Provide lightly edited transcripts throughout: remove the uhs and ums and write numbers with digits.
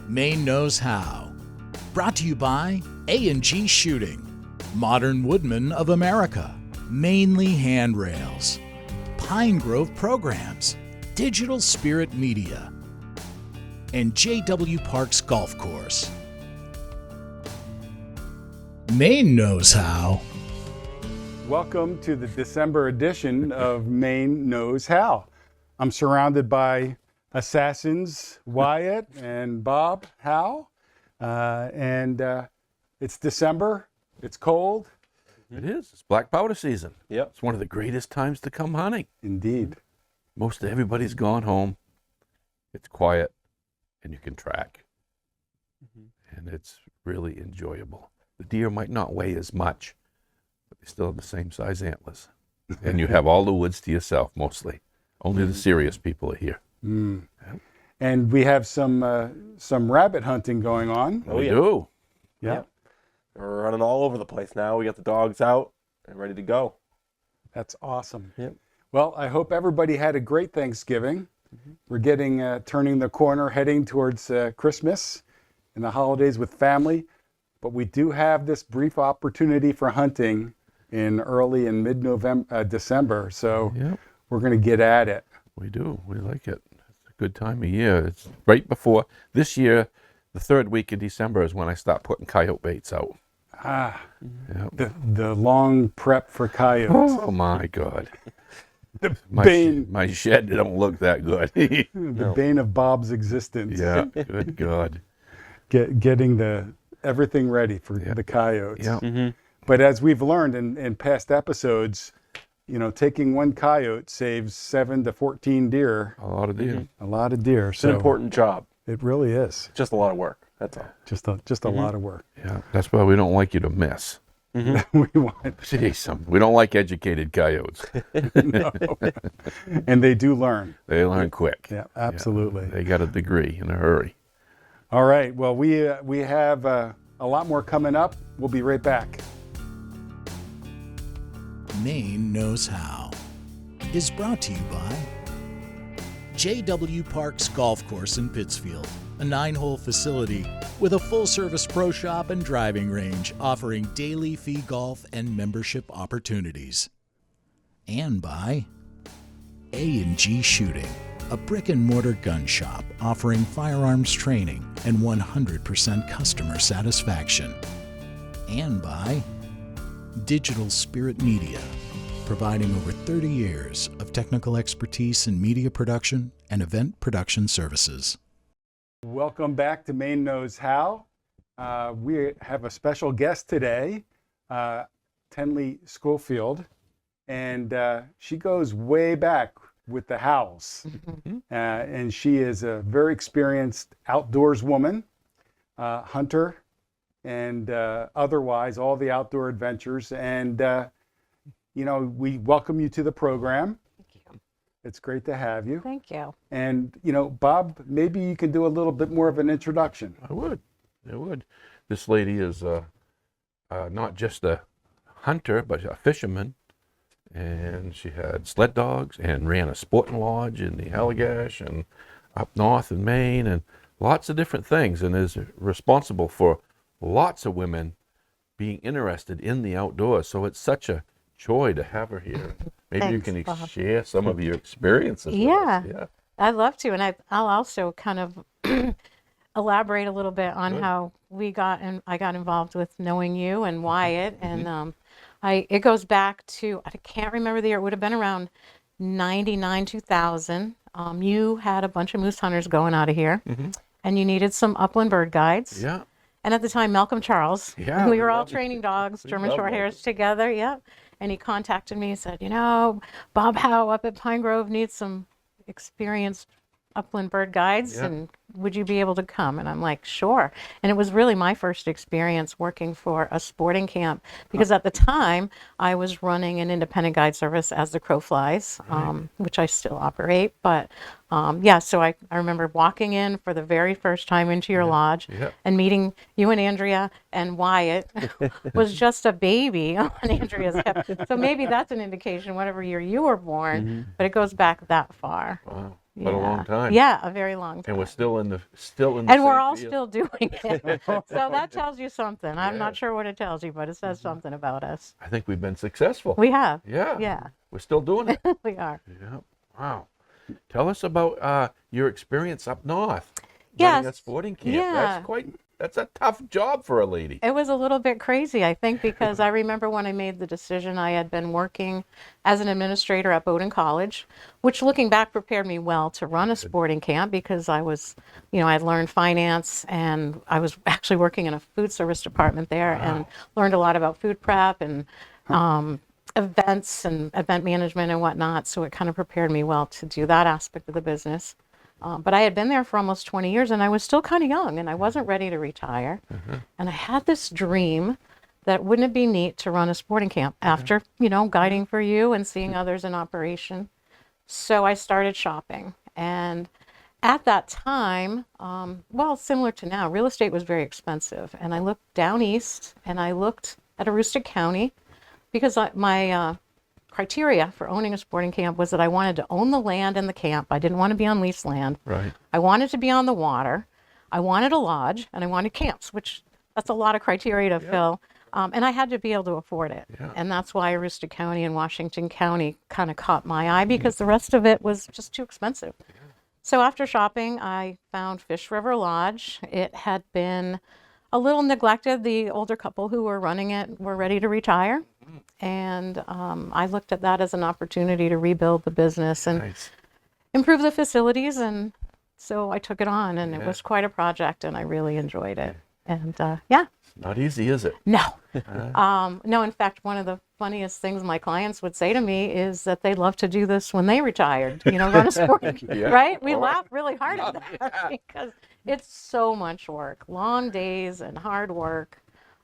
Maine Knows How. Brought to you by A&G Shooting, Modern Woodmen of America, Mainly Handrails, Pine Grove Programs, Digital Spirit Media, and J.W. Parks Golf Course. Maine Knows How. Welcome to the December edition of Maine Knows How. I'm surrounded by assassins Wyatt and Bob Howe, and it's December. It's cold. It is. It's black powder season. Yep. It's one of the greatest times to come hunting. Indeed. Most everybody's gone home. It's quiet, and you can track, and it's really enjoyable. The deer might not weigh as much, but they still have the same size antlers, and you have all the woods to yourself mostly. Only the serious people are here. Mm. And we have some rabbit hunting going on. Oh, we yeah. do. Yeah. We're running all over the place now. We got the dogs out and ready to go. That's awesome. Yep. Well, I hope everybody had a great Thanksgiving. We're getting turning the corner, heading towards Christmas and the holidays with family. But we do have this brief opportunity for hunting in early and mid-November, December. So Yep. we're going to get at it. We do. We like it. It's a good time of year. It's right before this year. The third week in December is when I start putting coyote baits out. Yep. The long prep for coyotes. Oh my God. The My, bane, my shed don't look that good. the bane of Bob's existence. Yeah. Good God. Getting everything ready for the coyotes. Yeah. But as we've learned in past episodes, taking one coyote saves 7 to 14 deer. A lot of deer. A lot of deer. It's an important job. It really is. Just a lot of work. That's all. Just a lot of work. Yeah. That's why we don't like you to miss. We want, Jeez, we don't like educated coyotes. and they do learn. They learn quick. Yeah, absolutely. They got a degree in a hurry. All right. Well, we have a lot more coming up. We'll be right back. Maine Knows How is brought to you by J.W. Parks Golf Course in Pittsfield, a 9-hole facility with a full-service pro shop and driving range offering daily fee golf and membership opportunities. And by A&G Shooting, a brick-and-mortar gun shop offering firearms training and 100% customer satisfaction. And by Digital Spirit Media, providing over 30 years of technical expertise in media production and event production services. Welcome back to Maine Knows How. We have a special guest today, Tenley Skolfield, and she goes way back with the Howes. And she is a very experienced outdoors woman, hunter, and otherwise all the outdoor adventures. And we welcome you to the program. Thank you. It's great to have you. Thank you. And Bob, maybe you can do a little bit more of an introduction. I would. This lady is not just a hunter, but a fisherman. And she had sled dogs and ran a sporting lodge in the Allagash and up north in Maine and lots of different things, and is responsible for lots of women being interested in the outdoors. So it's such a joy to have her here. Maybe you Thanks, can Bob. share some of your experiences with Yeah. us. Yeah. I'd love to, and I'll also kind of elaborate a little bit on Good. how I got involved with knowing you and Wyatt, and it goes back to, I can't remember the year, it would have been around 99, 2000. You had a bunch of moose hunters going out of here, and you needed some upland bird guides. Yeah. And at the time, Malcolm Charles, Yeah, we we were all love it. training dogs, German love short hairs Malcolm. together, yep. And he contacted me and said, Bob Howe up at Pine Grove needs some experienced upland bird guides, Yeah. and would you be able to come? And I'm like, sure. And it was really my first experience working for a sporting camp, because at the time I was running an independent guide service as the crow flies, which I still operate. But so I remember walking in for the very first time into your lodge and meeting you and Andrea, and Wyatt was just a baby on Andrea's hip. So maybe that's an indication, whatever year you were born, but it goes back that far. Wow. But a long time. Yeah, a very long time. And we're still in the And same we're all field. still doing it. So that tells you something. I'm Yeah. not sure what it tells you, but it says something about us. I think we've been successful. We have. Yeah. Yeah, We're still doing it. we are. Yeah. Wow. Tell us about your experience up north. Running a Yes. sporting camp. Yeah. That's a tough job for a lady. It was a little bit crazy, I think, because I remember when I made the decision, I had been working as an administrator at Bowdoin College, which looking back prepared me well to run a sporting camp because I was, I had learned finance and I was actually working in a food service department there and learned a lot about food prep and events and event management and whatnot. So it kind of prepared me well to do that aspect of the business. But I had been there for almost 20 years and I was still kind of young and I wasn't ready to retire. And I had this dream that wouldn't it be neat to run a sporting camp after, guiding for you and seeing others in operation. So I started shopping. And at that time, similar to now, real estate was very expensive. And I looked down east and I looked at Aroostook County because my criteria for owning a sporting camp was that I wanted to own the land and the camp. I didn't want to be on leased land. Right. I wanted to be on the water. I wanted a lodge and I wanted camps, which that's a lot of criteria to fill. And I had to be able to afford it. Yeah. And that's why Aroostook County and Washington County kind of caught my eye because the rest of it was just too expensive. So after shopping, I found Fish River Lodge. It had been a little neglected. The older couple who were running it were ready to retire. And I looked at that as an opportunity to rebuild the business and Nice. improve the facilities. And so I took it on and it Yeah. was quite a project and I really enjoyed it. And yeah, Not easy, is it? no. No, in fact, one of the funniest things my clients would say to me is that they'd love to do this when they retired, run a sporting, Yeah. right? We Or- laugh really hard at that because it's so much work, long days and hard work.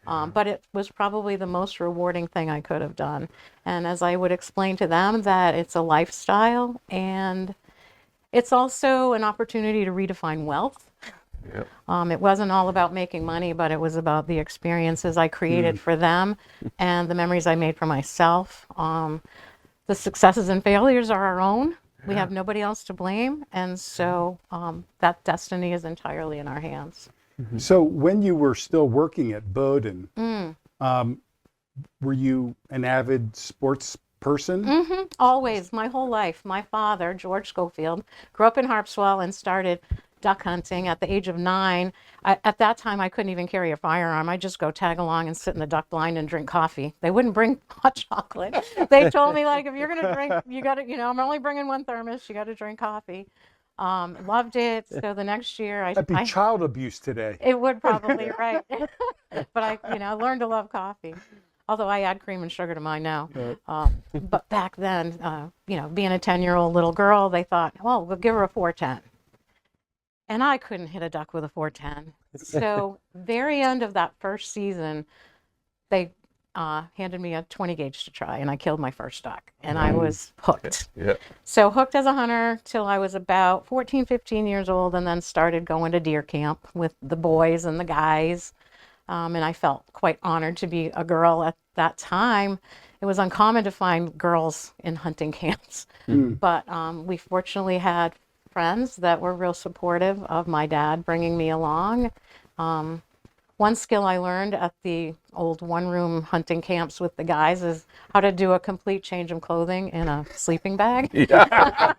But it was probably the most rewarding thing I could have done. And as I would explain to them that it's a lifestyle and it's also an opportunity to redefine wealth. Yep. It wasn't all about making money, but it was about the experiences I created for them and the memories I made for myself. The successes and failures are our own. We have nobody else to blame. And so that destiny is entirely in our hands. So when you were still working at Bowdoin, were you an avid sports person? Always, my whole life. My father, George Schofield, grew up in Harpswell and started duck hunting at the age of 9. At that time, I couldn't even carry a firearm. I'd just go tag along and sit in the duck blind and drink coffee. They wouldn't bring hot chocolate. They told me, like, if you're going to drink, you got to, I'm only bringing one thermos. You got to drink coffee. Loved it. So the next year, That'd be child abuse today. it would probably, right. But I learned to love coffee. Although I add cream and sugar to mine now. But back then, being a 10-year-old little girl, they thought, well, we'll give her a 410. And I couldn't hit a duck with a 410. So very end of that first season, they handed me a 20 gauge to try, and I killed my first duck, and I was hooked. Yeah. So hooked as a hunter till I was about 14, 15 years old, and then started going to deer camp with the boys and the guys. And I felt quite honored to be a girl at that time. It was uncommon to find girls in hunting camps, but we fortunately had friends that were real supportive of my dad bringing me along. One skill I learned at the old one-room hunting camps with the guys is how to do a complete change of clothing in a sleeping bag. Yeah.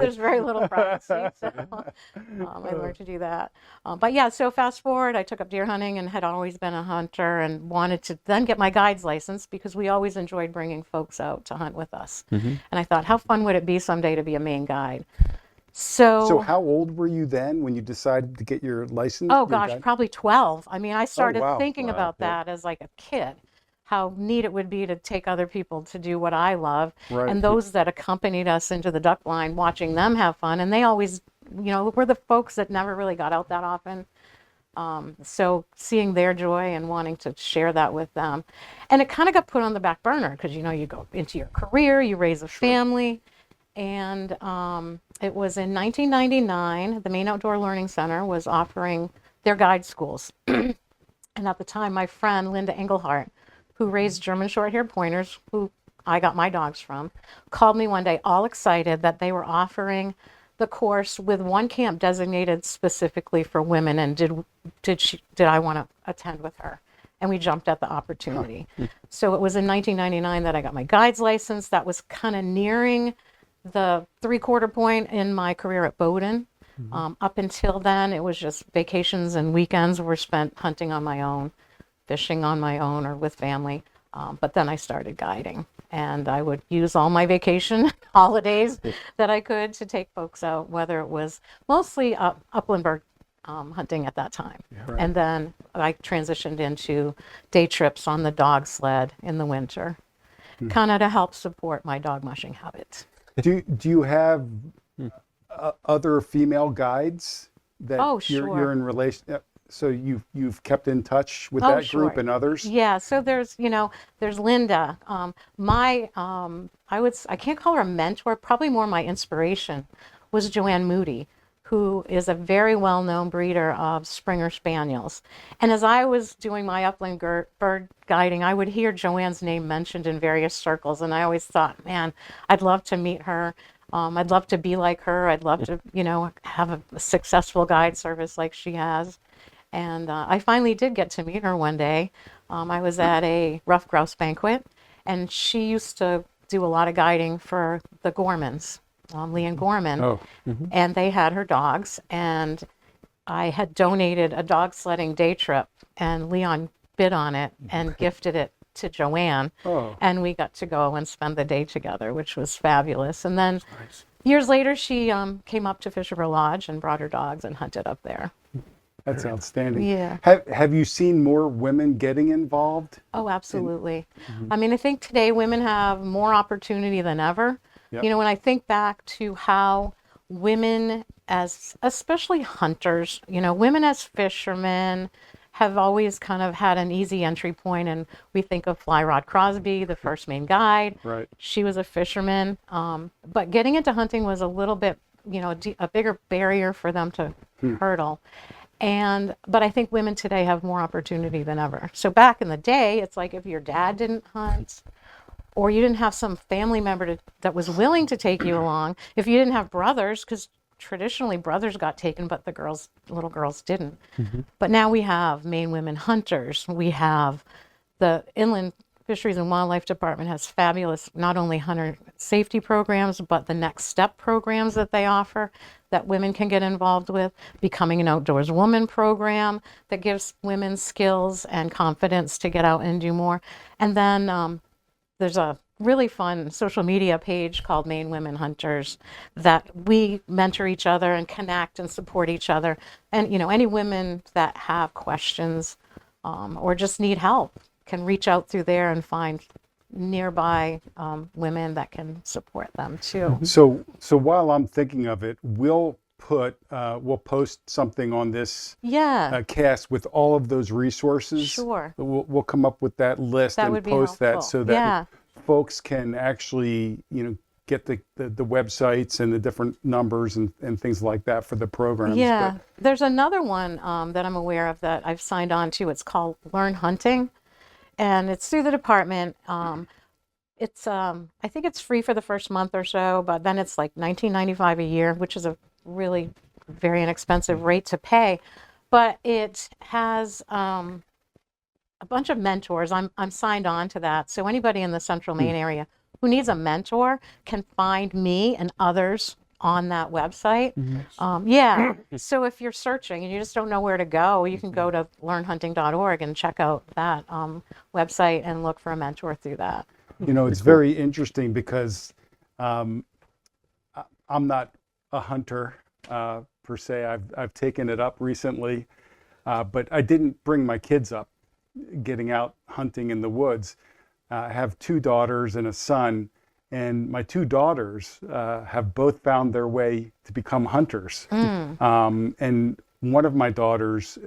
There's very little privacy, so I learned to do that. But yeah, so fast forward, I took up deer hunting and had always been a hunter and wanted to then get my guide's license because we always enjoyed bringing folks out to hunt with us. And I thought, how fun would it be someday to be a Maine guide? So how old were you then when you decided to get your license? Oh your gosh, guide? probably 12. I mean, I started wow. thinking about that as like a kid, how neat it would be to take other people to do what I love. Right. And those that accompanied us into the duck blind, watching them have fun. And they always, were the folks that never really got out that often. So seeing their joy and wanting to share that with them. And it kind of got put on the back burner because, you go into your career, you raise a family. And it was in 1999, the Maine Outdoor Learning Center was offering their guide schools. And at the time, my friend, Linda Engelhart, who raised German short-haired pointers, who I got my dogs from, called me one day all excited that they were offering the course with one camp designated specifically for women, and did I want to attend with her? And we jumped at the opportunity. So it was in 1999 that I got my guide's license. That was kind of nearing the 3/4 point in my career at Bowdoin. Up until then, it was just vacations and weekends were spent hunting on my own, fishing on my own or with family. But then I started guiding, and I would use all my vacation holidays that I could to take folks out, whether it was mostly upland bird hunting at that time. Right. And then I transitioned into day trips on the dog sled in the winter, kind of to help support my dog mushing habits. Do you have other female guides that Oh, you're sure. in relation? So you've kept in touch with Oh, that group sure. and others? Yeah, so there's Linda. I can't call her a mentor, probably more my inspiration was Joanne Moody, who is a very well-known breeder of Springer Spaniels. And as I was doing my upland bird guiding, I would hear Joanne's name mentioned in various circles, and I always thought, man, I'd love to meet her. I'd love to be like her. I'd love to, have a successful guide service like she has. And I finally did get to meet her one day. I was at a ruffed grouse banquet, and she used to do a lot of guiding for the Gormans, Leanne Gorman, Oh, and they had her dogs. And I had donated a dog sledding day trip, and Leon bid on it and gifted it to Joanne. Oh. And we got to go and spend the day together, which was fabulous. And then Nice. years later, she came up to Fisher Lodge and brought her dogs and hunted up there. that's outstanding. Yeah. Have you seen more women getting involved? Oh, absolutely. I mean, I think today women have more opportunity than ever. Yep. When I think back to how women, as especially hunters, women as fishermen have always kind of had an easy entry point. And we think of Fly Rod Crosby, the first Maine guide. Right. She was a fisherman. But getting into hunting was a little bit, a bigger barrier for them to hurdle. But I think women today have more opportunity than ever. So back in the day, it's like if your dad didn't hunt, or you didn't have some family member that was willing to take you along, if you didn't have brothers, because traditionally brothers got taken, but the little girls didn't. But now we have Maine women hunters. We have the Inland Fisheries and Wildlife Department has fabulous, not only hunter safety programs, but the next step programs that they offer that women can get involved with. Becoming an Outdoors Woman program that gives women skills and confidence to get out and do more. And then there's a really fun social media page called Maine Women Hunters that we mentor each other and connect and support each other. And, any women that have questions or just need help can reach out through there and find nearby women that can support them too. So while I'm thinking of it, we'll post something on this Yeah, cast with all of those resources. sure. We'll come up with that list That and would be post that helpful. so that Yeah. folks can actually, get the websites and the different numbers and things like that for the programs. Yeah, there's another one that I'm aware of that I've signed on to. It's called Learn Hunting, and it's through the department. It's I think it's free for the first month or so, but then it's like $19.95 a year, which is a really very inexpensive rate to pay. But it has a bunch of mentors. I'm signed on to that, so anybody in the Central Maine area who needs a mentor can find me and others on that website. Yeah, so if you're searching and you just don't know where to go, you can go to learnhunting.org and check out that website and look for a mentor through that. It's very interesting because I'm not a hunter per se. I've taken it up recently, but I didn't bring my kids up getting out hunting in the woods. I have 2 daughters and a son, and my 2 daughters have both found their way to become hunters. And one of my daughters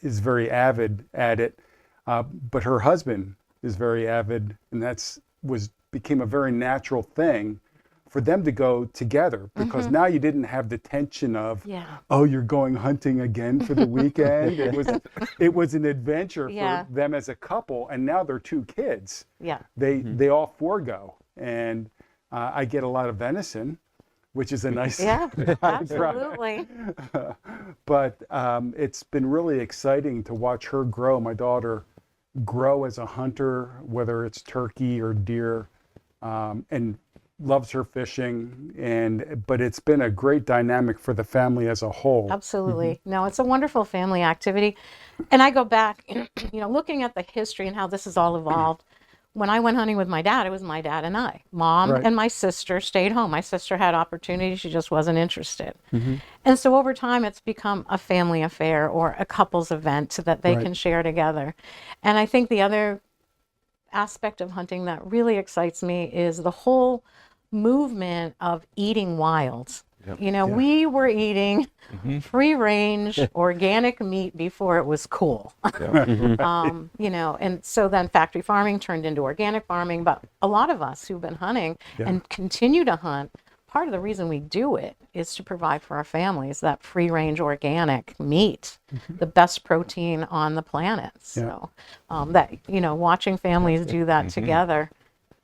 is very avid at it, but her husband is very avid, and became a very natural thing for them to go together, because now you didn't have the tension of, Yeah. oh, you're going hunting again for the weekend. It was an adventure Yeah. for them as a couple, and now they're 2 kids. Yeah. They all forego, and I get a lot of venison, which is a nice Yeah. byproduct. Absolutely. But it's been really exciting to watch her grow. My daughter grow as a hunter, whether it's turkey or deer, and loves her fishing. But it's been a great dynamic for the family as a whole. Absolutely. No, it's a wonderful family activity. And I go back, looking at the history and how this has all evolved. When I went hunting with my dad, it was my dad and I. Mom Right. and my sister stayed home. My sister had opportunity. She just wasn't interested. And so over time, it's become a family affair or a couple's event so that they Right. can share together. And I think the other aspect of hunting that really excites me is the whole movement of eating wild. We were eating free range organic meat before it was cool. And so then factory farming turned into organic farming. But a lot of us who've been hunting and continue to hunt, part of the reason we do it is to provide for our families that free range organic meat, the best protein on the planet. So watching families do that together,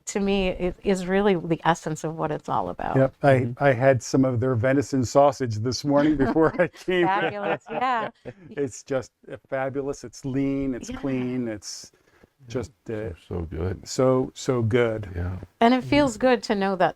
to me, it is really the essence of what it's all about. Yep, I had some of their venison sausage this morning before I came. Fabulous, yeah. It's just fabulous. It's lean. It's clean. It's just So good. so good. Yeah. And it feels good to know that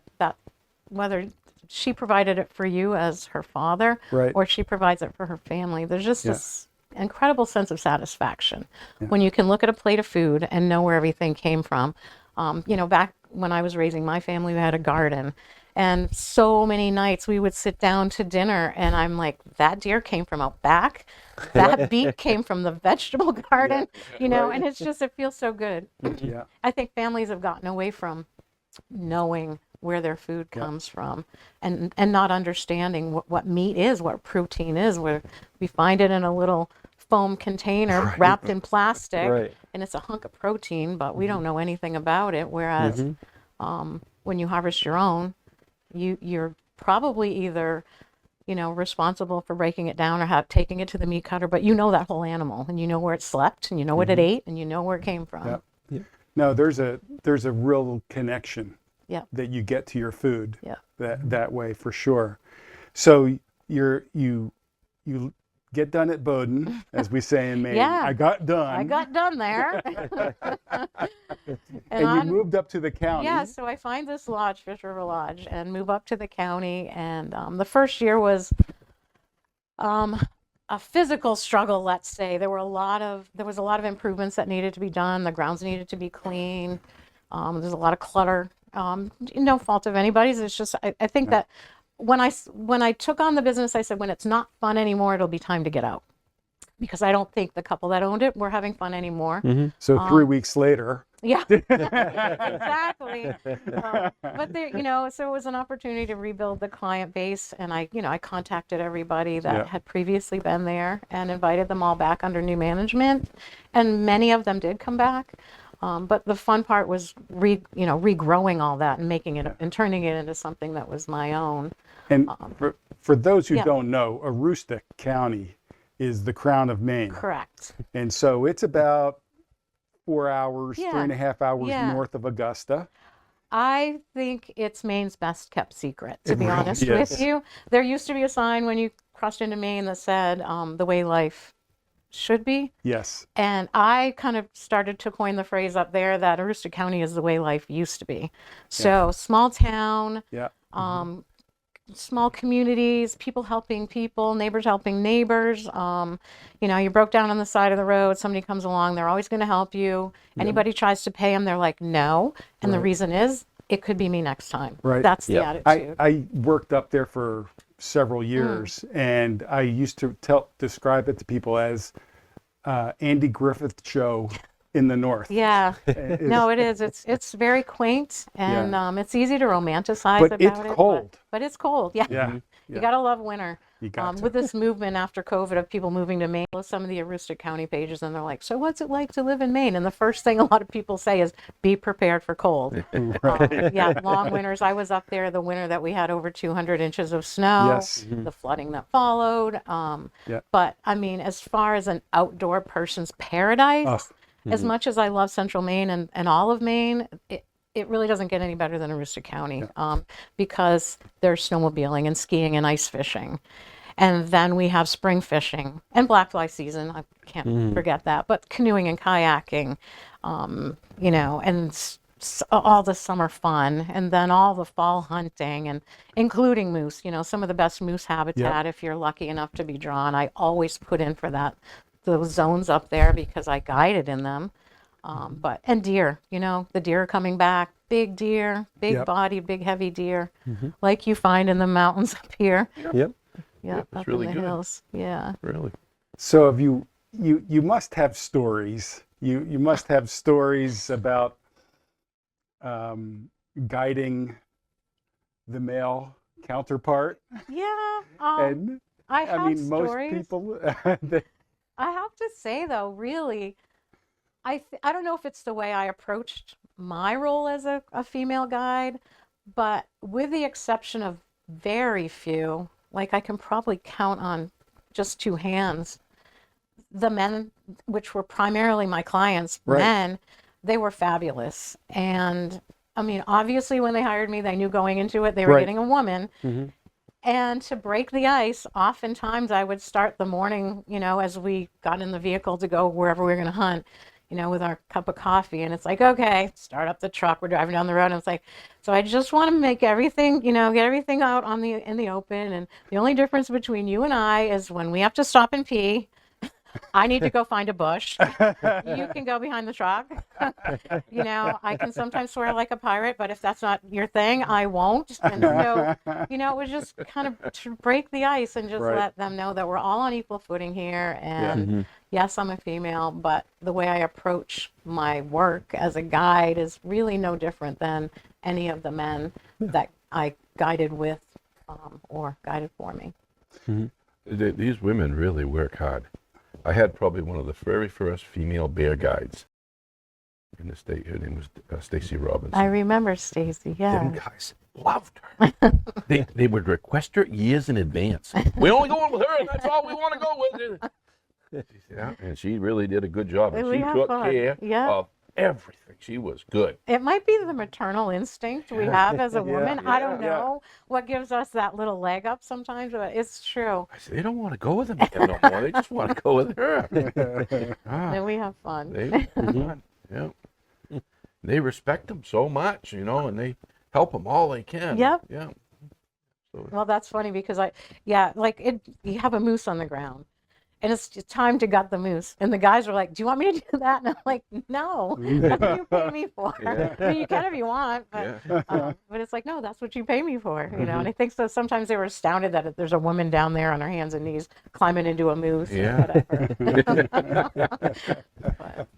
whether she provided it for you as her father Right. or she provides it for her family, there's just this incredible sense of satisfaction when you can look at a plate of food and know where everything came from. Back when I was raising my family, we had a garden, and so many nights we would sit down to dinner and I'm like, that deer came from out back, that beet came from the vegetable garden, and it's just, it feels so good. Yeah. I think families have gotten away from knowing where their food comes from and not understanding what meat is, what protein is, where we find it in a little foam container wrapped in plastic Right. and it's a hunk of protein, but we don't know anything about it. Whereas when you harvest your own, you're probably either responsible for breaking it down or taking it to the meat cutter, but that whole animal and you know where it slept and you know what it ate and you know where it came from. Yep. No, there's a real connection Yeah. that you get to your food Yeah. that way for sure. So you get done at Bowdoin, as we say in Maine. Yeah. I got done. I got done there. and you on- moved up to the county. Yeah, so I find this lodge, Fish River Lodge, and move up to the county. And the first year was a physical struggle, let's say. There was a lot of improvements that needed to be done. The grounds needed to be clean. There's a lot of clutter. No fault of anybody's. It's just I think that when I took on the business, I said, when it's not fun anymore, it'll be time to get out. Because I don't think the couple that owned it were having fun anymore. So 3 weeks later. Yeah, exactly. But there, so it was an opportunity to rebuild the client base, and I contacted everybody that had previously been there and invited them all back under new management, and many of them did come back. But the fun part was regrowing all that and making it and turning it into something that was my own. And for those who yeah. don't know, Aroostook County is the crown of Maine. Correct. And so it's about 4 hours, Yeah. 3.5 hours Yeah. north of Augusta. I think it's Maine's best kept secret, to It be really honest is. with you. There used to be a sign when you crossed into Maine that said the way life should be. Yes. And I kind of started to coin the phrase up there that Aroostook County is the way life used to be. So small town, Yeah. small communities, people helping people, neighbors helping neighbors. You broke down on the side of the road, somebody comes along, they're always going to help you. Anybody tries to pay them, they're like, no. And the reason is, it could be me next time. Right. That's the Yep. attitude. I worked up there for several years, and I used to describe it to people as Andy Griffith show in the north. Yeah. It's- No, it is. It's very quaint, and it's easy to romanticize But about it's it. cold. But it's cold. Yeah. Yeah. You got to love winter. You got to. With this movement after COVID of people moving to Maine, some of the Aroostook County pages, and they're like, so what's it like to live in Maine? And the first thing a lot of people say is, be prepared for cold. Yeah, long winters. I was up there the winter that we had over 200 inches of snow, Yes. the flooding that followed. Yeah. But I mean, as far as an outdoor person's paradise, Ugh. as much as I love Central Maine and all of Maine, it really doesn't get any better than Aroostook County, because there's snowmobiling and skiing and ice fishing. And then we have spring fishing and black fly season. I can't forget that. But canoeing and kayaking, you know, and all the summer fun, and then all the fall hunting, and including moose. You know, some of the best moose habitat, if you're lucky enough to be drawn. I always put in for those zones up there because I guided in them. And deer, you know, the deer are coming back, big deer, big bodied, big heavy deer, like you find in the mountains up here. Yep. Yeah, it's up really in the good. hills. Yeah. Really. So have you must have stories. You must have stories about guiding the male counterpart. Yeah. And I have I mean, stories. most people. I have to say though, really, I don't know if it's the way I approached my role as a female guide, but with the exception of very few, like I can probably count on just two hands, the men, which were primarily my clients, Right. men, they were fabulous. And I mean, obviously when they hired me, they knew going into it, they were Right. getting a woman. And to break the ice, oftentimes I would start the morning, you know, as we got in the vehicle to go wherever we were going to hunt, you know, with our cup of coffee. And it's like, okay, start up the truck. We're driving down the road. And it's like, so I just want to make everything, you know, get everything out in the open. And the only difference between you and I is when we have to stop and pee, I need to go find a bush. You can go behind the truck. You know, I can sometimes swear like a pirate, but if that's not your thing, I won't. And so, you know, it was just kind of to break the ice and just Right. let them know that we're all on equal footing here. And yes, I'm a female, but the way I approach my work as a guide is really no different than any of the men that I guided with or guided for me. These women really work hard. I had probably one of the very first female bear guides in the state. Her name was Stacy Robinson. I remember Stacy, Them yeah. guys loved her. they would request her years in advance. We only going with her, and that's all we want to go with. Yeah, and she really did a good job. And We she have took fun. care Yeah. of everything. She was good. It might be the maternal instinct we have as a woman. I don't yeah. know what gives us that little leg up sometimes, but it's true. I said, they don't want to go with them no more. They just want to go with her. And we have fun. Yeah. They respect them so much, you know, and they help them all they can. Yep. Yeah. Well, that's funny because you have a moose on the ground. And it's time to gut the moose. And the guys were like, do you want me to do that? And I'm like, no, that's what you pay me for. Yeah. I mean, you can if you want, but, but it's like, no, that's what you pay me for, you know? And I think so sometimes they were astounded that there's a woman down there on her hands and knees climbing into a moose or Yeah. whatever. But,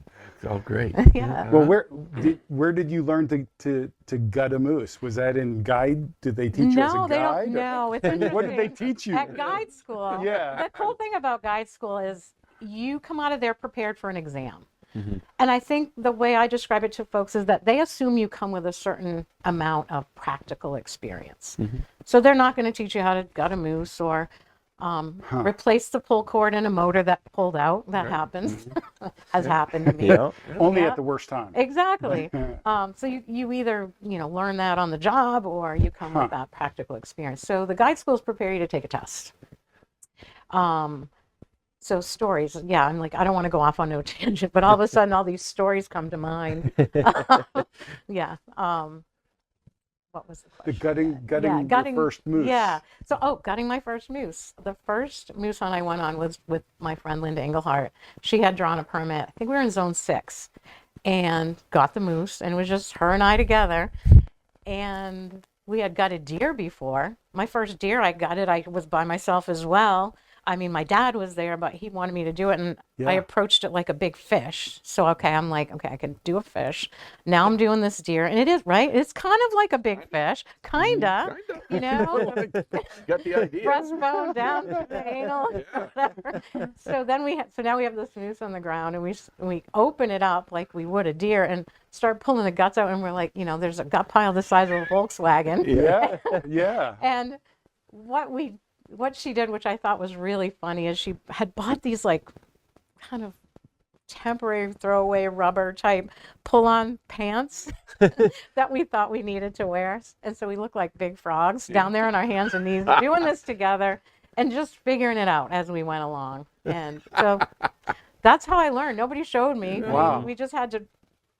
It's all great. yeah. Well, where did you learn to gut a moose? Was that in guide? Did they teach you as a No, they guide? don't. No, it's interesting. What did they teach you? At guide school, Yeah. the cool thing about guide school is you come out of there prepared for an exam. And I think the way I describe it to folks is that they assume you come with a certain amount of practical experience. So they're not going to teach you how to gut a moose or replace the pull cord in a motor that pulled out. That happens, has happened to me. Yeah. Only Yeah. at the worst time. Exactly. So you either, you know, learn that on the job or you come with that practical experience. So the guide schools prepare you to take a test. So stories, yeah, I'm like, I don't want to go off on no tangent, but all of a sudden all these stories come to mind. Yeah. What was the The question? gutting your first moose. Yeah. So, gutting my first moose. The first moose hunt I went on was with my friend Linda Engelhart. She had drawn a permit. I think we were in zone 6 and got the moose, and it was just her and I together. And we had gutted deer before. My first deer I gutted, I was by myself as well. I mean, my dad was there, but he wanted me to do it, and I Yeah. approached it like a big fish. So, okay, I'm like, okay, I can do a fish. Now I'm doing this deer, and it is, right? It's kind of like a big fish, kinda, you know, Got the idea. breastbone down to the anal, whatever. So then so now we have this moose on the ground, and we open it up like we would a deer, and start pulling the guts out, and we're like, there's a gut pile the size of a Volkswagen. Yeah. Yeah. And what she did, which I thought was really funny, is she had bought these like kind of temporary throwaway rubber type pull-on pants that we thought we needed to wear. And so we looked like big frogs down there on our hands and knees doing this together and just figuring it out as we went along. And so that's how I learned. Nobody showed me. Wow. We just had to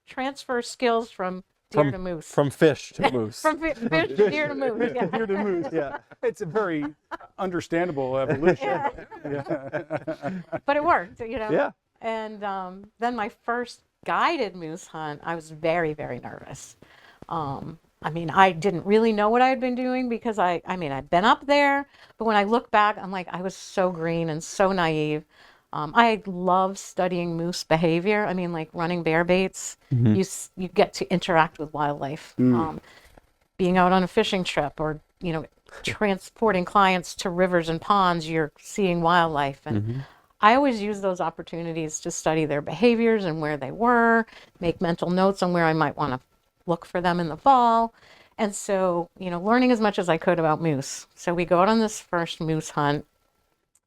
transfer skills from deer to moose. From fish to moose. From fish to deer to moose. Yeah. Deer to moose. Yeah. It's a very understandable evolution. Yeah. But it worked, Yeah. And then my first guided moose hunt, I was very, very nervous. I mean, I didn't really know what I had been doing because I'd been up there, but when I look back, I'm like, I was so green and so naive. I love studying moose behavior. I mean, like running bear baits, you get to interact with wildlife. Being out on a fishing trip or, transporting clients to rivers and ponds, you're seeing wildlife. And I always use those opportunities to study their behaviors and where they were, make mental notes on where I might want to look for them in the fall. And so, learning as much as I could about moose. So we go out on this first moose hunt.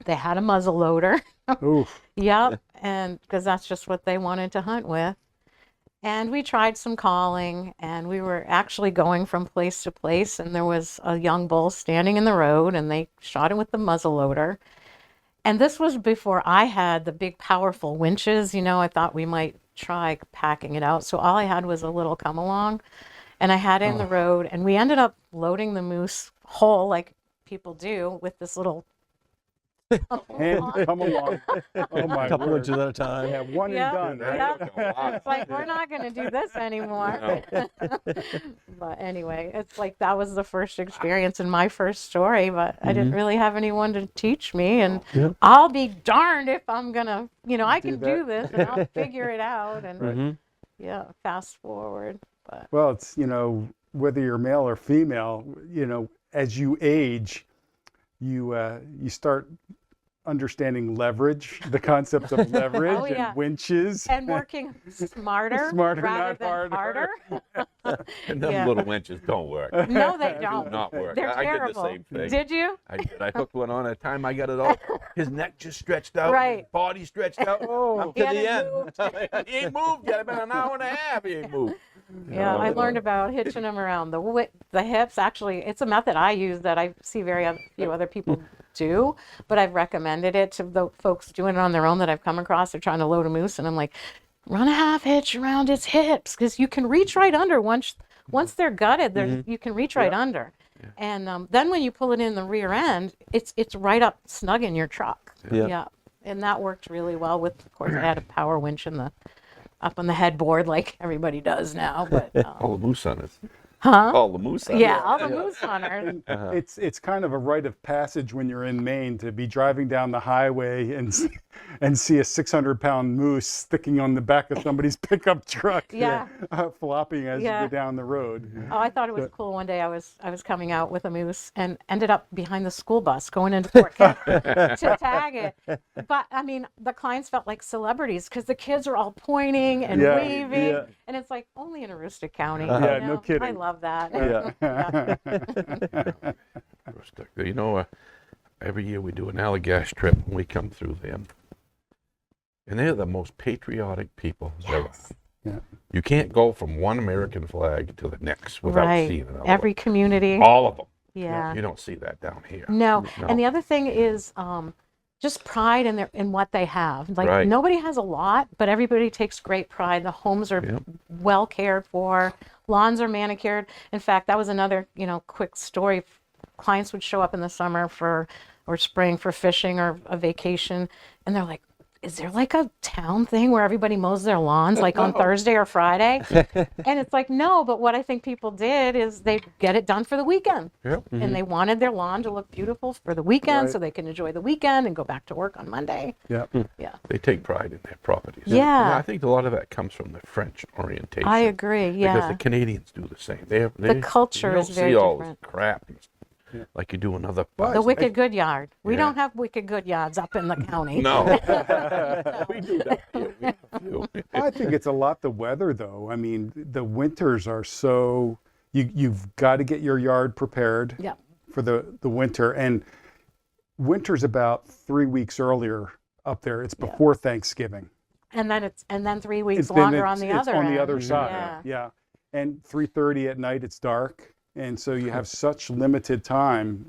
They had a muzzle loader. Oof. Yep, and because that's just what they wanted to hunt with. And we tried some calling, and we were actually going from place to place, and there was a young bull standing in the road, and they shot him with the muzzle loader. And this was before I had the big, powerful winches. I thought we might try packing it out. So all I had was a little come along, and I had it in the road, and we ended up loading the moose whole, like people do, with this little Hand come along. Oh my A couple word. inches at a time. Yeah, one Yeah, and done, right? yeah. It's like, we're not going to do this anymore. But anyway, it's like that was the first experience and my first story, but I didn't really have anyone to teach me. And I'll be darned if I'm going to, I can do this and I'll figure it out. And yeah, fast forward. But Well, it's, whether you're male or female, as you age, you start understanding leverage, the concept of leverage Oh, yeah. and winches. and working smarter, Smarter, rather not than harder. And them Yeah. little winches don't work. No, they Do don't. not work. They're I terrible. did the same thing. Did you? I did. I hooked one on at a time. I got it all. His neck just stretched out. Right. His body stretched out. Oh. Up He to hadn't the end. He ain't moved yet. About an hour and a half. He ain't moved. Yeah, I learned about hitching them around the hips. Actually, it's a method I use that I see very few other people do, but I've recommended it to the folks doing it on their own that I've come across. They're trying to load a moose, and I'm like, run a half hitch around its hips because you can reach right under once they're gutted. You can reach right under, and then when you pull it in the rear end, it's right up snug in your truck. Yeah. And that worked really well. Of course, I had a power winch up on the headboard like everybody does now, but All the moose hunters. huh? All the moose hunters. Yeah, all the moose hunters. It's kind of a rite of passage when you're in Maine to be driving down the highway and see a 600-pound moose sticking on the back of somebody's pickup truck, Yeah. flopping as you Yeah. go down the road. Oh, I thought it was cool. One day I was coming out with a moose and ended up behind the school bus going into Fort Kent to tag it. But I mean, the clients felt like celebrities because the kids are all pointing and Yeah, waving, yeah. and it's like only in Aroostook County. Yeah, no kidding. I love that. Aroostook. Every year we do an Allagash trip and we come through them. And they're the most patriotic people ever. Yes. Yeah. You can't go from one American flag to the next without Right. seeing another Every one. community. All of them. Yeah. You don't see that down here. No. No. And the other thing is just pride in what they have. Like Right. nobody has a lot, but everybody takes great pride. The homes are Yep. well cared for. Lawns are manicured. In fact, that was another, quick story. Clients would show up in the summer or spring for fishing or a vacation, and they're like, is there like a town thing where everybody mows their lawns like on Thursday or Friday? And it's like, no, but what I think people did is they get it done for the weekend. Yep. And they wanted their lawn to look beautiful for the weekend so Right. they can enjoy the weekend and go back to work on Monday. Yep. Yeah. They take pride in their properties. Yeah. And I think a lot of that comes from the French orientation. I agree. Because Yeah. the Canadians do the same. The culture is very see all different. this crap like you do in other Well, parts. The it's- Wicked Good Yard. We Yeah. don't have Wicked Good Yards up in the county. No. We do that here. We have a few. I think it's a lot the weather, though. I mean, the winters are so you've got to get your yard prepared Yeah. for the winter, and winter's about 3 weeks earlier up there. It's before Thanksgiving. And then 3 weeks Then longer on the it's other on end. the other side. Yeah. Yeah, and 3:30 at night it's dark, and so you have such limited time.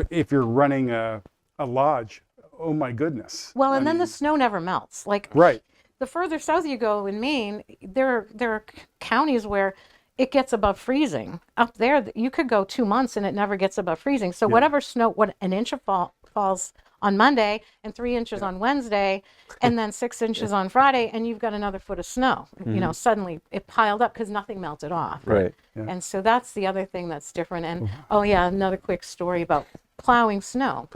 If you're running a lodge, oh my goodness. Well, I and then the mean, snow never melts. Like right. the further south you go in Maine, there are counties where it gets above freezing. Up there, you could go 2 months and it never gets above freezing. So whatever snow, what an inch of falls on Monday and 3 inches on Wednesday, and then 6 inches on Friday, and you've got another foot of snow. You know, suddenly it piled up because nothing melted off. Right. And so that's the other thing that's different. And oh yeah, another quick story about plowing snow.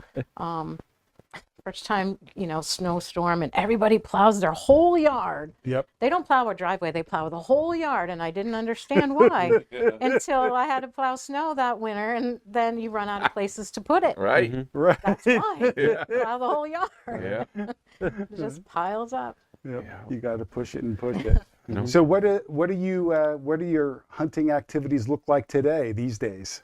First time, snowstorm, and everybody plows their whole yard. Yep. They don't plow a driveway, they plow the whole yard, and I didn't understand why until I had to plow snow that winter, and then you run out of places to put it. Right? Right. That's why. Plow the whole yard. Yeah. It just piles up. Yep. Yeah. You got to push it and push it. So what do your hunting activities look like today these days?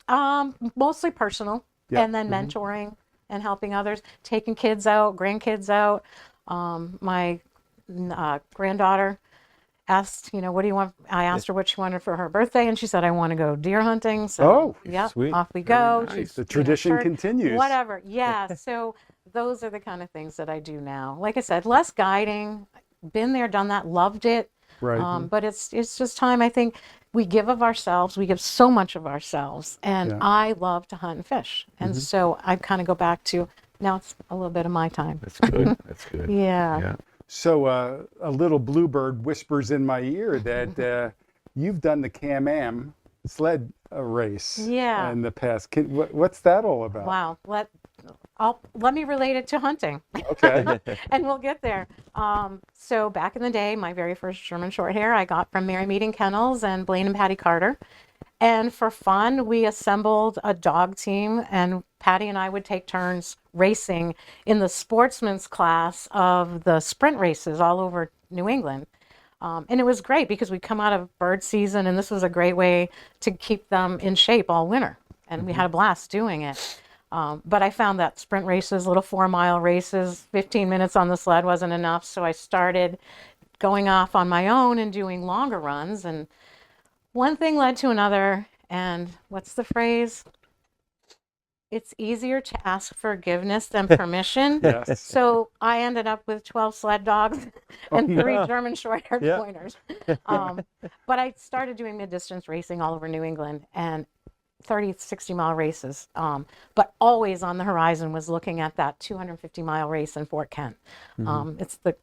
Mostly personal, Yeah. and then mentoring and helping others, taking kids out, grandkids out. My granddaughter asked, what do you want? I asked her what she wanted for her birthday, and she said, I want to go deer hunting. So, Oh, yeah, sweet. off we go. nice. She's, The tradition church, continues. Whatever. Yeah. So those are the kind of things that I do now. Like I said, less guiding. Been there, done that, loved it. Right. But it's just time. I think we give of ourselves. We give so much of ourselves, and Yeah. I love to hunt and fish, and so I kind of go back to now. It's a little bit of my time. That's good. That's good. Yeah. Yeah. So a little bluebird whispers in my ear that you've done the Can-Am sled race Yeah. in the past. What's that all about? Wow. Let me relate it to hunting, Okay. and we'll get there. So back in the day, my very first German Shorthair I got from Mary Meeting Kennels and Blaine and Patty Carter. And for fun, we assembled a dog team, and Patty and I would take turns racing in the sportsman's class of the sprint races all over New England. And it was great because we'd come out of bird season, and this was a great way to keep them in shape all winter. And we had a blast doing it. But I found that sprint races, little 4-mile races, 15 minutes on the sled wasn't enough. So I started going off on my own and doing longer runs. And one thing led to another. And what's the phrase? It's easier to ask forgiveness than permission. Yes. So I ended up with 12 sled dogs and 3 German short-haired Yeah. pointers. But I started doing mid-distance racing all over New England, and 30, 60-mile races. But always on the horizon was looking at that 250-mile race in Fort Kent. It's the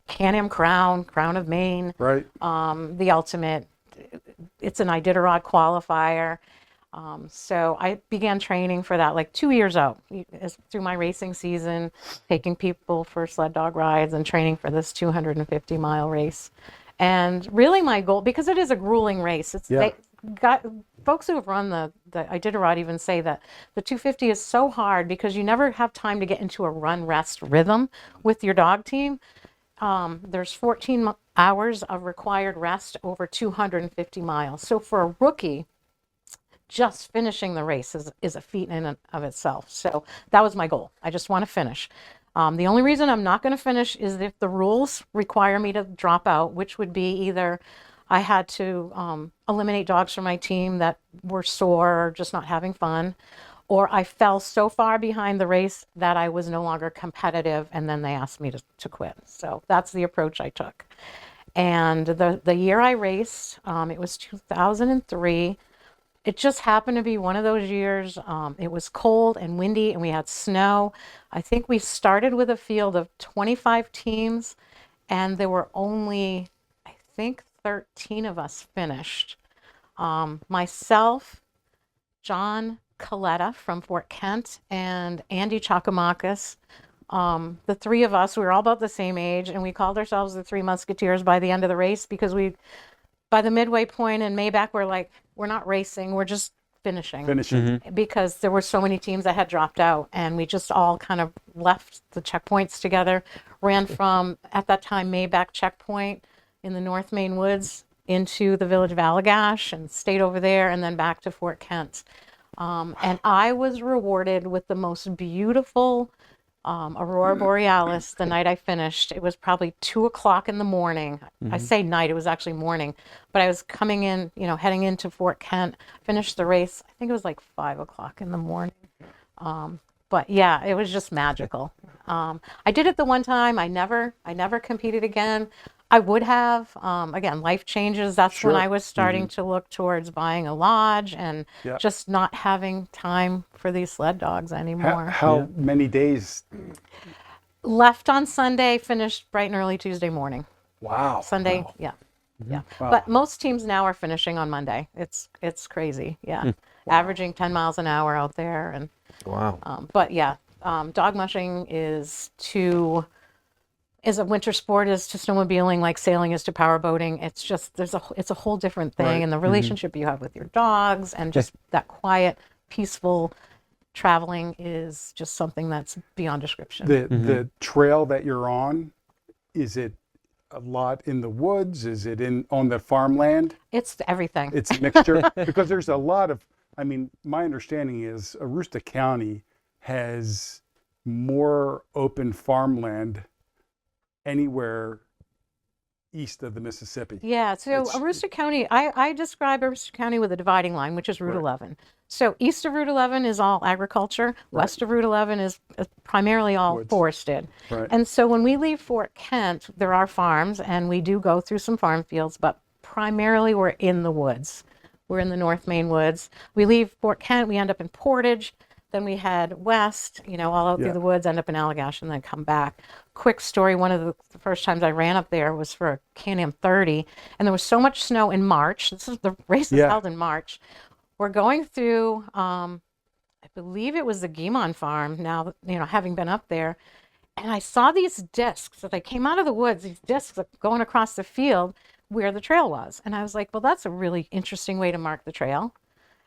Can-Am Crown of Maine, Right. the ultimate. It's an Iditarod qualifier. So I began training for that like 2 years out through my racing season, taking people for sled dog rides and training for this 250-mile race. And really my goal, because it is a grueling race, Yeah. folks who have run the Iditarod even say that the 250 is so hard because you never have time to get into a run rest rhythm with your dog team. There's 14 hours of required rest over 250 miles. So for a rookie, just finishing the race is a feat in and of itself. So that was my goal. I just want to finish. The only reason I'm not going to finish is if the rules require me to drop out, which would be either I had to eliminate dogs from my team that were sore or just not having fun, or I fell so far behind the race that I was no longer competitive, and then they asked me to quit. So that's the approach I took. And the year I raced, it was 2003. It just happened to be one of those years. It was cold and windy and we had snow. I think we started with a field of 25 teams and there were only, I think, 13 of us finished. Myself, John Coletta from Fort Kent, and Andy Chakamakis. The three of us, we were all about the same age, and we called ourselves the Three Musketeers by the end of the race because by the midway point in Mayback, we're like, we're not racing, we're just finishing. Because there were so many teams that had dropped out, and we just all kind of left the checkpoints together, ran from, at that time, Mayback checkpoint in the North Maine woods into the village of Allagash and stayed over there and then back to Fort Kent. And I was rewarded with the most beautiful aurora borealis the night I finished. It was probably 2 o'clock in the morning. I say night, it was actually morning, but I was coming in, heading into Fort Kent, finished the race. I think it was like 5 o'clock in the morning. But yeah, it was just magical. I did it the one time. I never competed again. I would have, again, life changes. That's when I was starting to look towards buying a lodge and just not having time for these sled dogs anymore. How many days? Left on Sunday, finished bright and early Tuesday morning. Wow. Sunday, yeah. Wow. But most teams now are finishing on Monday. It's crazy, yeah. Averaging 10 miles an hour out there. And Wow. but yeah, dog mushing is a winter sport is to snowmobiling like sailing is to power boating. It's just it's a whole different thing, Right. and the relationship you have with your dogs and just that quiet, peaceful traveling is just something that's beyond description. The trail that you're on, is it a lot in the woods? Is it on the farmland? It's everything. It's a mixture because there's a lot of. I mean, my understanding is Aroostook County has more open farmland anywhere east of the Mississippi. Yeah, so It's- Aroostook County, I describe Aroostook County with a dividing line, which is Route Right. 11. So east of Route 11 is all agriculture. West of Route 11 is primarily all Woods. forested. Right. And so when we leave Fort Kent, there are farms, and we do go through some farm fields, but primarily we're in the woods. We're in the North Maine woods. We leave Fort Kent, we end up in Portage, then we head west, all out Yeah. through the woods, end up in Allagash, and then come back. Quick story, one of the first times I ran up there was for a Can-Am 30, and there was so much snow in March. The race is Yeah. held in March. We're going through, I believe it was the Guimond farm now, having been up there, and I saw these discs that they came out of the woods, these discs going across the field where the trail was. And I was like, well, that's a really interesting way to mark the trail.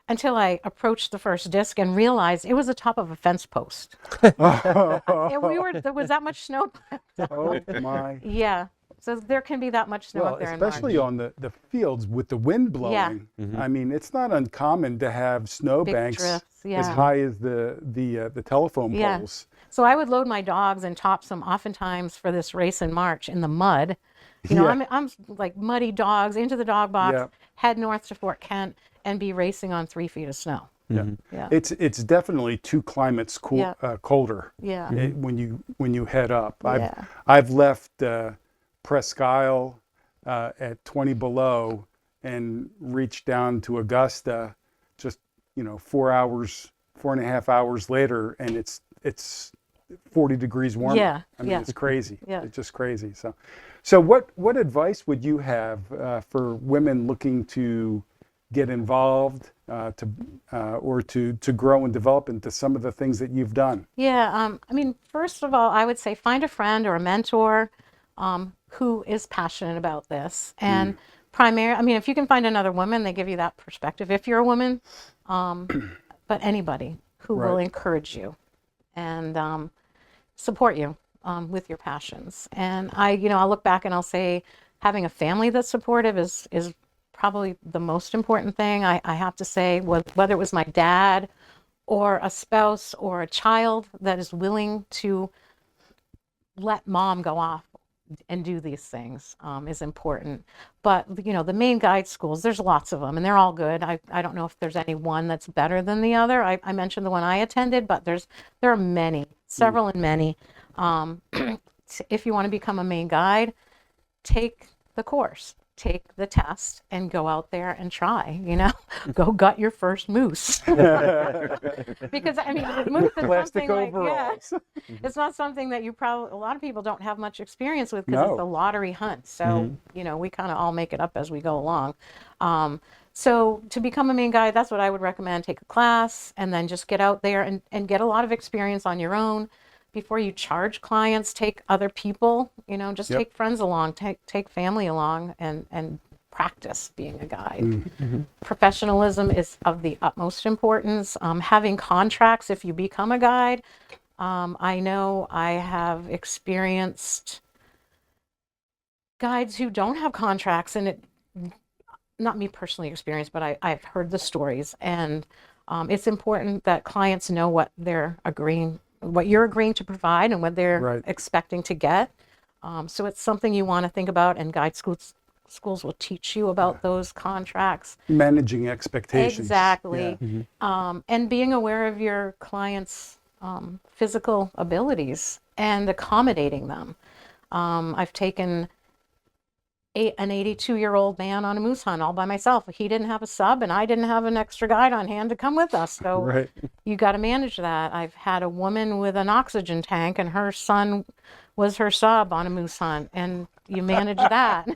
Until I approached the first disc and realized it was the top of a fence post. And there was that much snow. Oh my. Yeah. So there can be that much snow Well, up there especially in on the fields with the wind blowing. I mean, it's not uncommon to have snowbanks drifts, as yeah. high as the telephone Yeah. poles. So I would load my dogs and top them oftentimes for this race in March in the mud. Yeah. I'm like muddy dogs into the dog box, Yeah. head north to Fort Kent and be racing on 3 feet of snow. Yeah. Yeah. It's definitely two climates Yeah. colder. Yeah. When you head up. Yeah. I've left Presque Isle at 20 below and reached down to Augusta just 4.5 hours later, and it's 40 degrees warmer. Yeah, I mean, yeah. it's crazy. Yeah. It's just crazy. So what advice would you have for women looking to get involved or to grow and develop into some of the things that you've done? Yeah, I mean, first of all, I would say find a friend or a mentor who is passionate about this. And if you can find another woman, they give you that perspective. If you're a woman, but anybody who will Right. encourage you and support you with your passions. And I'll look back and I'll say having a family that's supportive is probably the most important thing. I have to say, whether it was my dad or a spouse or a child that is willing to let mom go off and do these things is important. But the main guide schools, there's lots of them and they're all good. I don't know if there's any one that's better than the other. I mentioned the one I attended, but there are many, several and many. If you want to become a main guide, take the course. take the test and go out there and try, go gut your first moose. Because I mean, moose is Plastic something like, overalls. it's not something that a lot of people don't have much experience with because No. it's a lottery hunt. So, we kind of all make it up as we go along. So to become a Maine guide, that's what I would recommend. Take a class and then just get out there and get a lot of experience on your own. Before you charge clients, take other people, just Yep. take friends along, take family along and practice being a guide. Professionalism is of the utmost importance. Having contracts if you become a guide. I know I have experienced guides who don't have contracts, and not me personally experienced, but I've heard the stories, and it's important that clients know what you're agreeing to provide and what they're Right. expecting to get. So it's something you want to think about, and guide schools will teach you about those contracts. Managing expectations. Exactly. Yeah. And being aware of your clients' physical abilities and accommodating them. I've taken an 82-year-old man on a moose hunt all by myself. He didn't have a sub, and I didn't have an extra guide on hand to come with us. So Right. you got to manage that. I've had a woman with an oxygen tank, and her son was her sub on a moose hunt, and you manage that.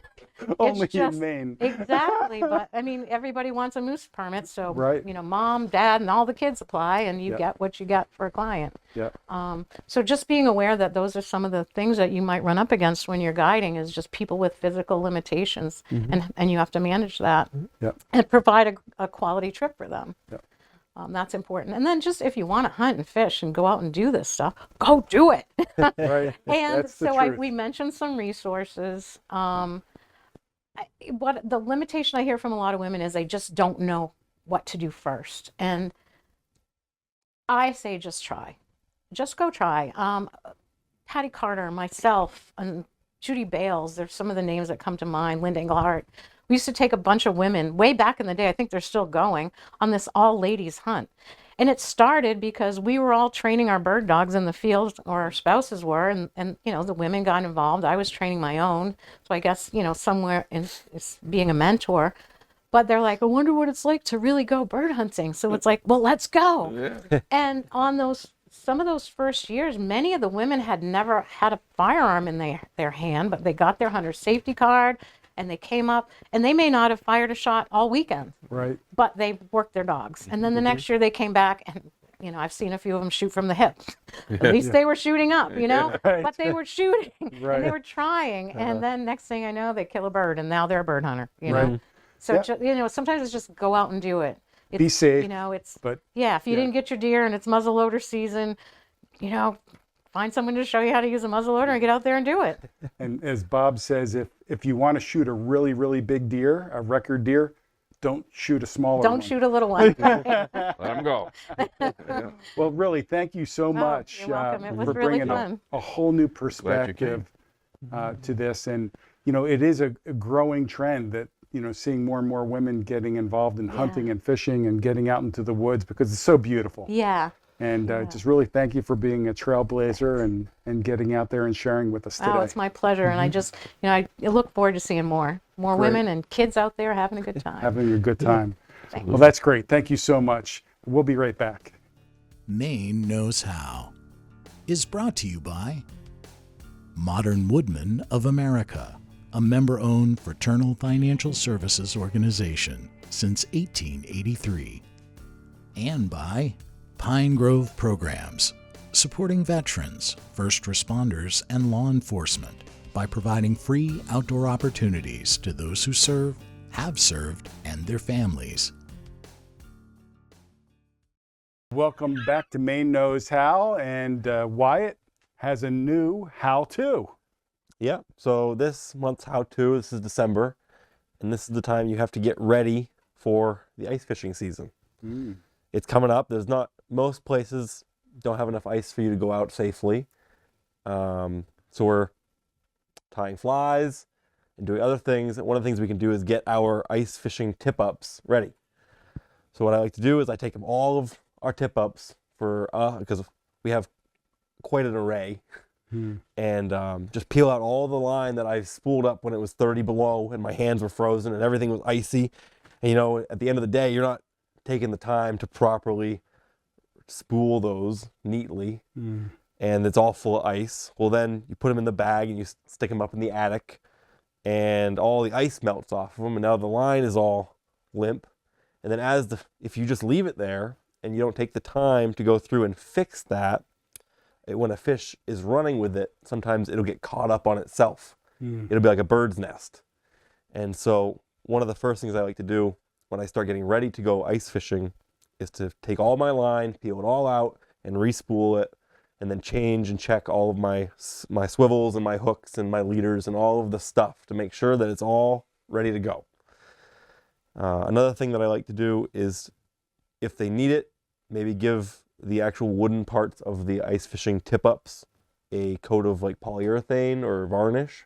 Only just- in Maine. Exactly, but I mean, everybody wants a moose permit, so Right. Mom, dad, and all the kids apply, and you Yeah. get what you get for a client. Yeah. So just being aware that those are some of the things that you might run up against when you're guiding is just people with physical limitations, and you have to manage that Yeah. and provide a quality trip for them. Yeah. That's important. And then just if you want to hunt and fish and go out and do this stuff, go do it. Right. And That's the so truth. we mentioned some resources. What the limitation I hear from a lot of women is they just don't know what to do first. And I say just try. Just go try. Patty Carter, myself, and Judy Bales, there's some of the names that come to mind, Linda Englehart. We used to take a bunch of women way back in the day, I think they're still going, on this all-ladies hunt. And it started because we were all training our bird dogs in the field, or our spouses were, and the women got involved. I was training my own. So I guess, somewhere in it's being a mentor. But they're like, I wonder what it's like to really go bird hunting. So it's like, well, let's go. Yeah. And on some of those first years, many of the women had never had a firearm in their hand, but they got their hunter safety card, and they came up, and they may not have fired a shot all weekend, Right. but they worked their dogs. And then the next year they came back, and I've seen a few of them shoot from the hip. At least they were shooting up, Right. but they were shooting Right. and they were trying. And then next thing I know, they kill a bird, and now they're a bird hunter. Right. So Yeah. sometimes it's just go out and do it. It's, Be safe. It's But if you yeah. didn't get your deer and it's muzzleloader season, find someone to show you how to use a muzzleloader and get out there and do it. And as Bob says, if you want to shoot a really, really big deer, a record deer, don't shoot a smaller Don't one. shoot a little one. Let them go. Yeah. Well, really, thank you so much you're welcome. It was for really bringing fun. a whole new you perspective to this. And, it is a growing trend that, seeing more and more women getting involved in hunting and fishing and getting out into the woods because it's so beautiful. Yeah. And just really thank you for being a trailblazer and getting out there and sharing with us today. Oh, it's my pleasure. And I just, I look forward to seeing more Great. women and kids out there having a good time. Having a good time. Thanks. Well, that's great. Thank you so much. We'll be right back. Maine Knows How is brought to you by Modern Woodmen of America, a member-owned fraternal financial services organization since 1883, and by Pine Grove Programs, supporting veterans, first responders, and law enforcement by providing free outdoor opportunities to those who serve, have served, and their families. Welcome back to Maine Knows How, and Wyatt has a new how-to. Yeah, so this month's how-to, this is December, and this is the time you have to get ready for the ice fishing season. It's coming up. Most places don't have enough ice for you to go out safely. So we're tying flies and doing other things. One of the things we can do is get our ice fishing tip-ups ready. So what I like to do is I take all of our tip-ups because we have quite an array and just peel out all the line that I spooled up when it was 30 below and my hands were frozen and everything was icy. And, you know, at the end of the day, you're not taking the time to properly spool those neatly, and it's all full of ice. Well, then you put them in the bag and you stick them up in the attic, and all the ice melts off of them, and now the line is all limp. And then if you just leave it there and you don't take the time to go through and fix that, when a fish is running with it, sometimes it'll get caught up on itself. It'll be like a bird's nest. And so one of the first things I like to do when I start getting ready to go ice fishing is to take all my line, peel it all out, and re-spool it, and then change and check all of my swivels and my hooks and my leaders and all of the stuff to make sure that it's all ready to go. Another thing that I like to do is, if they need it, maybe give the actual wooden parts of the ice fishing tip-ups a coat of like polyurethane or varnish,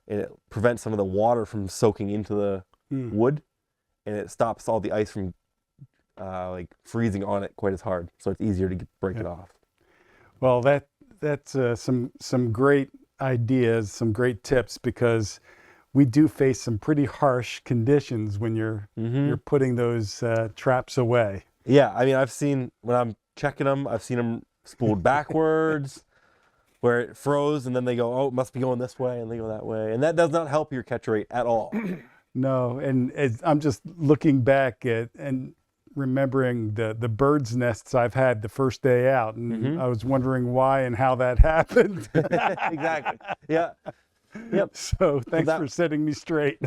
and it prevents some of the water from soaking into the wood, and it stops all the ice from like freezing on it quite as hard, so it's easier to break it off. Well, that's some great ideas, some great tips, because we do face some pretty harsh conditions when you're putting those traps away. Yeah, I mean, I've seen, when I'm checking them, I've seen them spooled backwards where it froze, and then they go, oh, it must be going this way, and they go that way. And that does not help your catch rate at all. No, and I'm just looking back at and remembering the bird's nests I've had the first day out, and I was wondering why and how that happened. Exactly. Yeah. Yep. So thanks for setting me straight.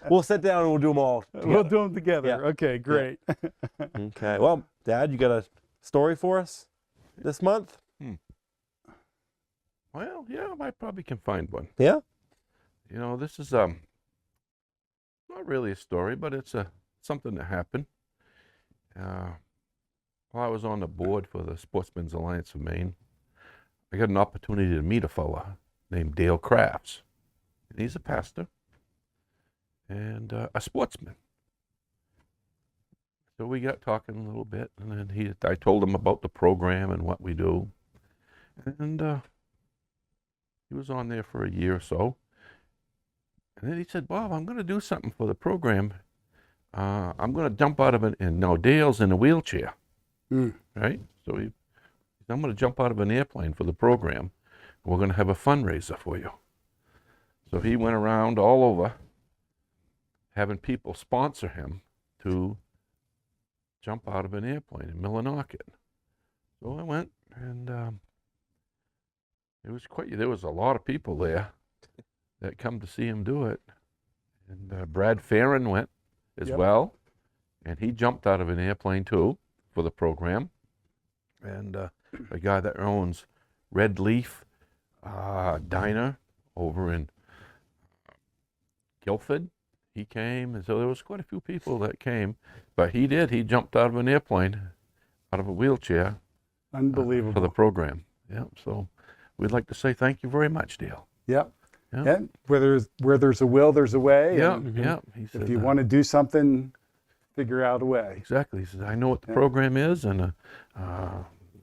We'll sit down and we'll do them all together. We'll do them together. Yeah. Okay, great. Yeah. Okay. Well, Dad, you got a story for us this month? Well, yeah, I probably can find one. Yeah? You know, this is not really a story, but it's something that happened. While I was on the board for the Sportsmen's Alliance of Maine, I got an opportunity to meet a fella named Dale Crafts. And he's a pastor and a sportsman. So we got talking a little bit, and then I told him about the program and what we do. And he was on there for a year or so. And then he said, Bob, I'm going to do something for the program. I'm going to jump out of it, and now Dale's in a wheelchair, right? So I'm going to jump out of an airplane for the program. We're going to have a fundraiser for you. So he went around all over having people sponsor him to jump out of an airplane in Millinocket. So I went, and there was a lot of people there that come to see him do it. And Brad Farron went as well, and he jumped out of an airplane too for the program. And a guy that owns Red Leaf Diner over in Guilford, he came, and so there was quite a few people that came. But he jumped out of an airplane, out of a wheelchair. Unbelievable. For the program. Yeah, so we'd like to say thank you very much, Dale. Yep. Yeah. Where there's a will, there's a way. Yeah, and He said, if you want to do something, figure out a way. Exactly. He says, I know what the program is, and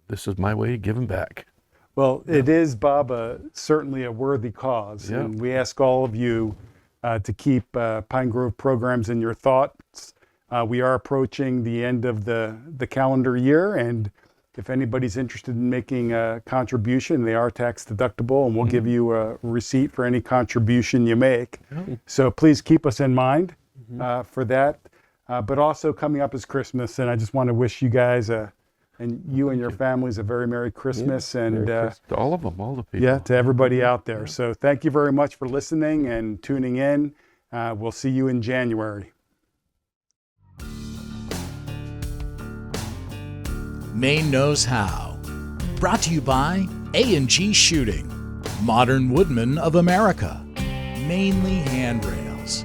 this is my way of giving back. Well, it is, Bob, certainly a worthy cause. Yeah. And we ask all of you to keep Pine Grove programs in your thoughts. We are approaching the end of the calendar year, and if anybody's interested in making a contribution, they are tax deductible, and we'll give you a receipt for any contribution you make. So please keep us in mind for that. But also coming up is Christmas, and I just want to wish you guys and you and your families a very Merry Christmas. And to all of them, all the people. Yeah, to everybody out there. So thank you very much for listening and tuning in. We'll see you in January. Maine Knows How. Brought to you by A&G Shooting, Modern Woodmen of America, Mainly Handrails,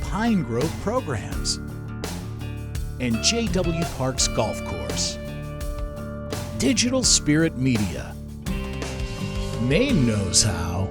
Pine Grove Programs, and J.W. Parks Golf Course. Digital Spirit Media. Maine Knows How.